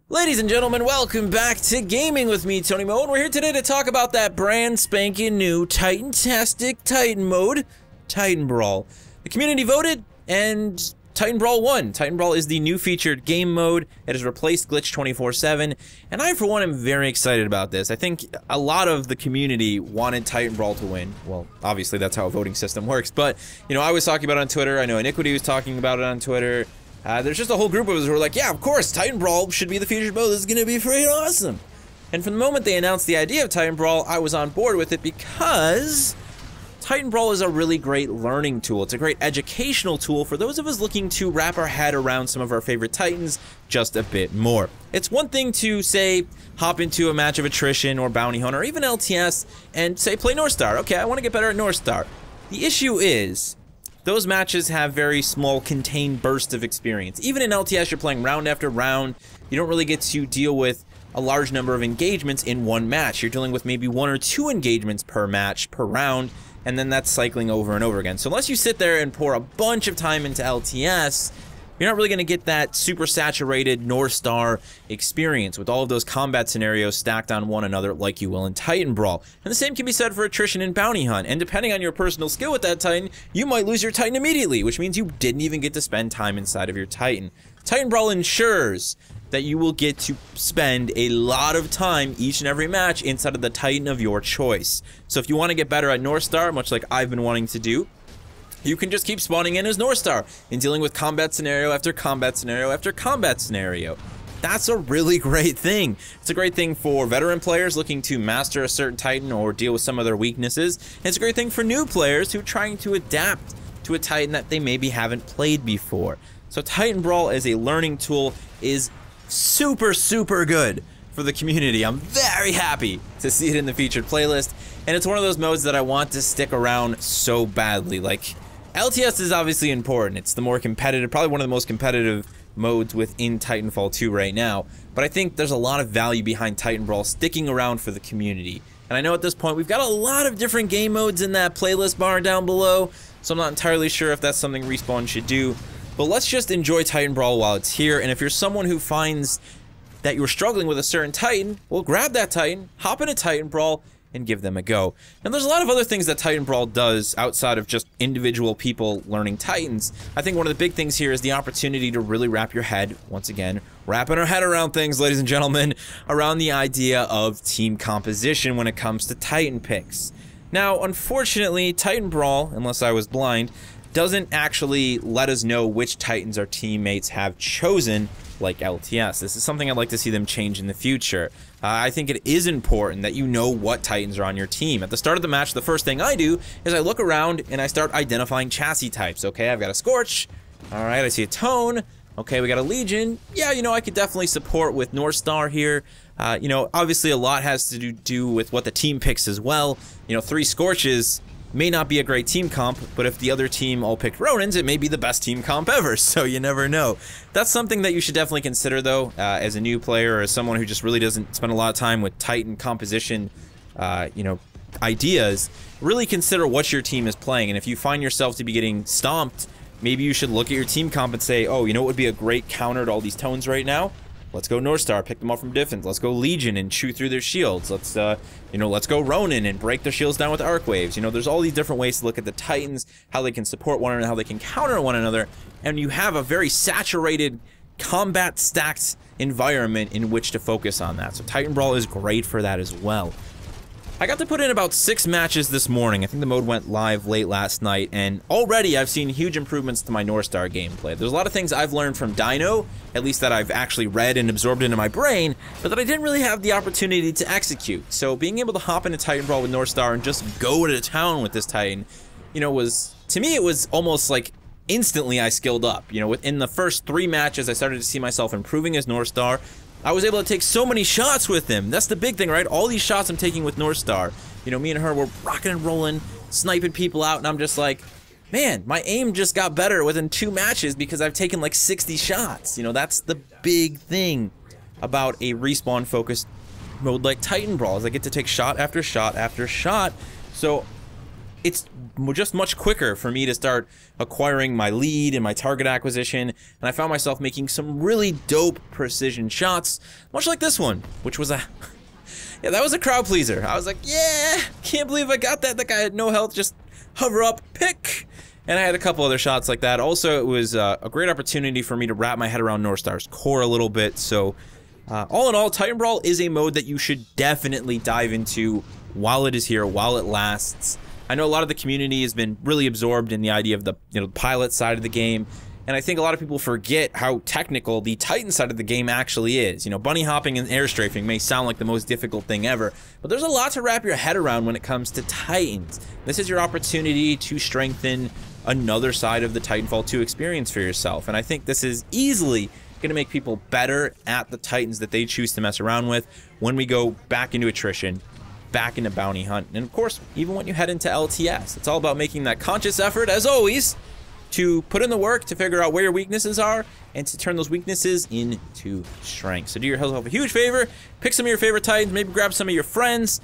Ladies and gentlemen, welcome back to Gaming with me, Tony Mo, and we're here today to talk about that brand spanking new Titantastic Titan mode, Titan Brawl. The community voted, and Titan Brawl won. Titan Brawl is the new featured game mode. It has replaced Glitch 24/7, and I, for one, am very excited about this. I think a lot of the community wanted Titan Brawl to win. Well, obviously that's how a voting system works, but, you know, I was talking about it on Twitter. I know Iniquity was talking about it on Twitter. There's just a whole group of us who are like, yeah, of course, Titan Brawl should be the featured mode. This is going to be pretty awesome. And from the moment they announced the idea of Titan Brawl, I was on board with it because Titan Brawl is a really great learning tool. It's a great educational tool for those of us looking to wrap our head around some of our favorite Titans just a bit more. It's one thing to, say, hop into a match of attrition or bounty hunter or even LTS and say, play North Star. Okay, I want to get better at North Star. The issue is, those matches have very small, contained bursts of experience. Even in LTS, you're playing round after round. You don't really get to deal with a large number of engagements in one match. You're dealing with maybe 1 or 2 engagements per match, per round, and then that's cycling over and over again. So unless you sit there and pour a bunch of time into LTS, you're not really going to get that super saturated North Star experience with all of those combat scenarios stacked on one another like you will in Titan Brawl. And the same can be said for attrition and bounty hunt. And depending on your personal skill with that Titan, you might lose your Titan immediately, which means you didn't even get to spend time inside of your Titan. Titan Brawl ensures that you will get to spend a lot of time each and every match inside of the Titan of your choice. So if you want to get better at North Star, much like I've been wanting to do, you can just keep spawning in as North Star and dealing with combat scenario after combat scenario after combat scenario. That's a really great thing. It's a great thing for veteran players looking to master a certain Titan or deal with some of their weaknesses. And it's a great thing for new players who are trying to adapt to a Titan that they maybe haven't played before. So Titan Brawl as a learning tool is super, super good for the community. I'm very happy to see it in the featured playlist. And it's one of those modes that I want to stick around so badly. Like, LTS is obviously important. It's the more competitive, probably one of the most competitive modes within Titanfall 2 right now. But I think there's a lot of value behind Titan Brawl sticking around for the community. And I know at this point we've got a lot of different game modes in that playlist bar down below, so I'm not entirely sure if that's something Respawn should do. But let's just enjoy Titan Brawl while it's here. And if you're someone who finds that you're struggling with a certain Titan, well, grab that Titan, hop into Titan Brawl, and give them a go. And there's a lot of other things that Titan Brawl does outside of just individual people learning Titans. I think one of the big things here is the opportunity to really wrap your head, once again, wrapping our head around things, ladies and gentlemen, around the idea of team composition when it comes to Titan picks. Now, unfortunately, Titan Brawl, unless I was blind, doesn't actually let us know which Titans our teammates have chosen like LTS. This is something I'd like to see them change in the future. I think it is important that you know what Titans are on your team. At the start of the match, the first thing I do is I look around and I start identifying chassis types. Okay, I've got a Scorch. Alright, I see a Tone. Okay, we got a Legion. Yeah, you know, I could definitely support with North Star here. You know, obviously a lot has to do with what the team picks as well. You know, 3 Scorches may not be a great team comp, but if the other team all picked Ronins, it may be the best team comp ever, so you never know. That's something that you should definitely consider, though, as a new player or as someone who just really doesn't spend a lot of time with Titan composition, you know, ideas. Really consider what your team is playing, and if you find yourself to be getting stomped, maybe you should look at your team comp and say, oh, you know what would be a great counter to all these Tones right now? Let's go North Star, pick them up from distance. Let's go Legion and chew through their shields. Let's, you know, let's go Ronin and break their shields down with arc waves. You know, there's all these different ways to look at the Titans, how they can support one another, how they can counter one another, and you have a very saturated, combat-stacked environment in which to focus on that. So Titan Brawl is great for that as well. I got to put in about 6 matches this morning. I think the mode went live late last night, and already I've seen huge improvements to my North Star gameplay. There's a lot of things I've learned from Dino, at least that I've actually read and absorbed into my brain, but that I didn't really have the opportunity to execute. So being able to hop into Titan Brawl with North Star and just go to town with this Titan, you know, to me it was almost like instantly I skilled up. You know, within the first 3 matches, I started to see myself improving as North Star. I was able to take so many shots with him. That's the big thing, right? All these shots I'm taking with North Star. You know, me and her were rocking and rolling, sniping people out, and I'm just like, man, my aim just got better within 2 matches because I've taken like 60 shots. You know, that's the big thing about a respawn-focused mode like Titan Brawl, is I get to take shot after shot after shot. So it's just much quicker for me to start acquiring my lead and my target acquisition, and I found myself making some really dope precision shots, much like this one, which was a yeah, that was a crowd pleaser. I was like, yeah, can't believe I got that. That guy had no health, just hover up, pick. And I had a couple other shots like that. Also, it was a great opportunity for me to wrap my head around Northstar's core a little bit. So, all in all, Titan Brawl is a mode that you should definitely dive into while it is here, while it lasts. I know a lot of the community has been really absorbed in the idea of the pilot side of the game, and I think a lot of people forget how technical the Titan side of the game actually is. Bunny hopping and air strafing may sound like the most difficult thing ever, but there's a lot to wrap your head around when it comes to Titans. This is your opportunity to strengthen another side of the Titanfall 2 experience for yourself, and I think this is easily going to make people better at the Titans that they choose to mess around with when we go back into attrition, back into bounty hunt, and of course, even when you head into LTS. It's all about making that conscious effort, as always, to put in the work to figure out where your weaknesses are and to turn those weaknesses into strengths. So do yourself a huge favor, pick some of your favorite Titans, maybe grab some of your friends,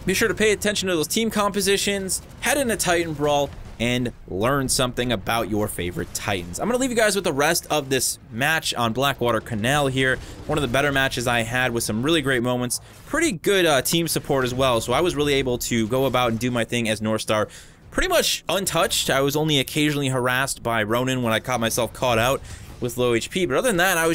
be sure to pay attention to those team compositions, head into Titan Brawl, and learn something about your favorite Titans. I'm going to leave you guys with the rest of this match on Blackwater Canal here. One of the better matches I had with some really great moments. Pretty good team support as well, so I was really able to go about and do my thing as Northstar pretty much untouched. I was only occasionally harassed by Ronin when I caught myself caught out with low HP, but other than that, I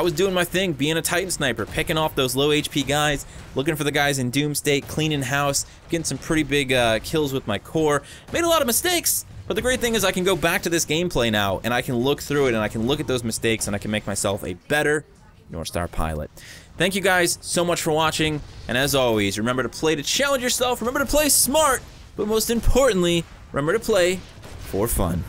was doing my thing, being a Titan sniper, picking off those low HP guys, looking for the guys in doom state, cleaning house, getting some pretty big kills with my core. Made a lot of mistakes, but the great thing is I can go back to this gameplay now, and I can look through it, and I can look at those mistakes, and I can make myself a better Northstar pilot. Thank you guys so much for watching, and as always, remember to play to challenge yourself, remember to play smart, but most importantly, remember to play for fun.